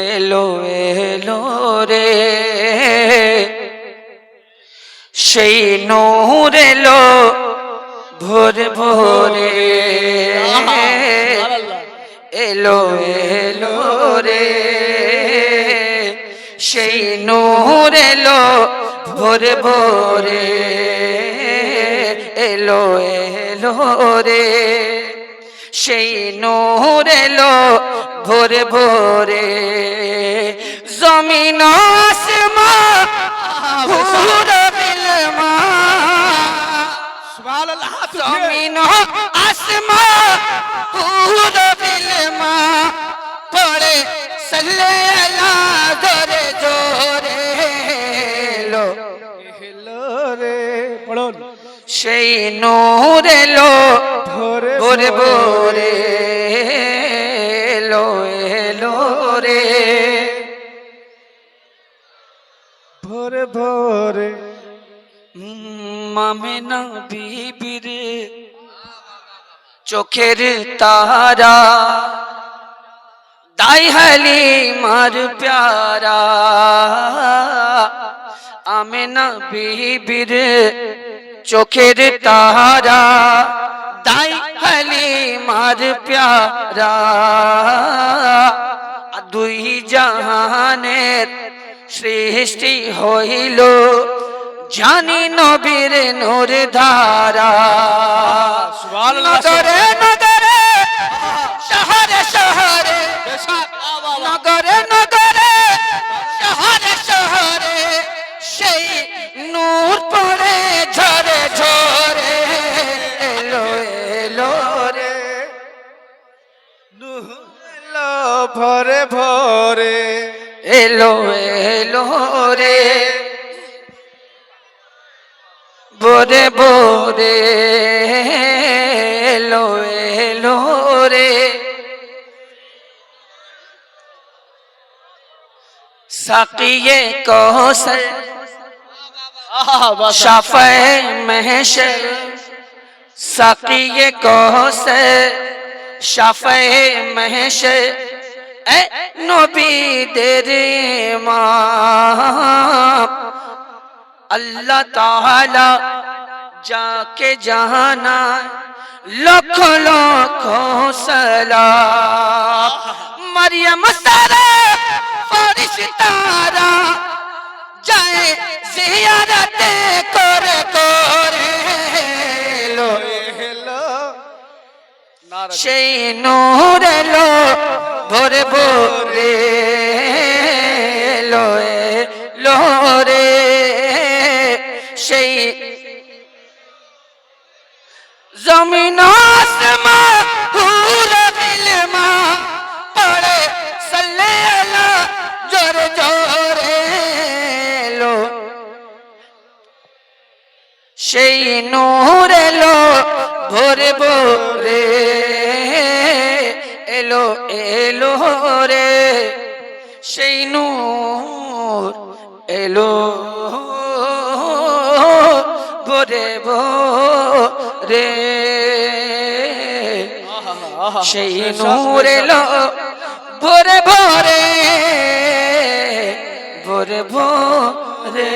এলো এলো রে সেই নূর এলো ভোরে ভোরে এলো এলো রে সেই নূর এলো ভোরে ভোরে এলো এলো রে সেই নূর এলো ভোরে ভোরে জমিন আসমান পুরো বিলমা সুবহানাল্লাহ জমিন আসমান পুরো বিলমা পড়ে সাল্লাল্লাহ জোরে জোরে এলো এলো রে পড়ুন সেই নূর এলো ভোরে ভোরে এলো এলো রে ভোরে ভোরে মামেনা বিবির চোখের তারা দাই হালিমার প্যারা আমেনা বিবির চোখের তারা দাই হালিমার প্যারা দুই জাহানের সৃষ্টি হইল জানি নবীর নূর ধারা নগরে নগরে শহরে শহরে নগরে নগরে শহরে শহরে সেই নূর পড়ে ঝরে ঝরে এলো এলো রে নূর এলো ভরে ভরে এলো এলো রে ভোরে ভোরে এলো এলো রে সাকিয়ে কৌসর শাফায়ে महशर সাকিয়ে কৌসর শাফায়ে महशर এ নবীদের ইমাম আল্লাহ তাআলা যাকে জানা লক্ষ লক্ষ সালাম মরিয়ম সারা ফরিশতারা যায় জিয়ারতে করে করে এলো এলো সেই নূর এলো ভোরে ভোরে এলো এলো রে সেই জমিন আসমান পুরো বিলমা পড়ে সাল্লাল্লাহ জোরে জোরে এলো সেই নূর এলো ভোরে ভোরে এলো এলো রে সেই নূর এলো ভোরে ভোরে সেই নূর এলো ভোরে ভোরে ভোরে ভোরে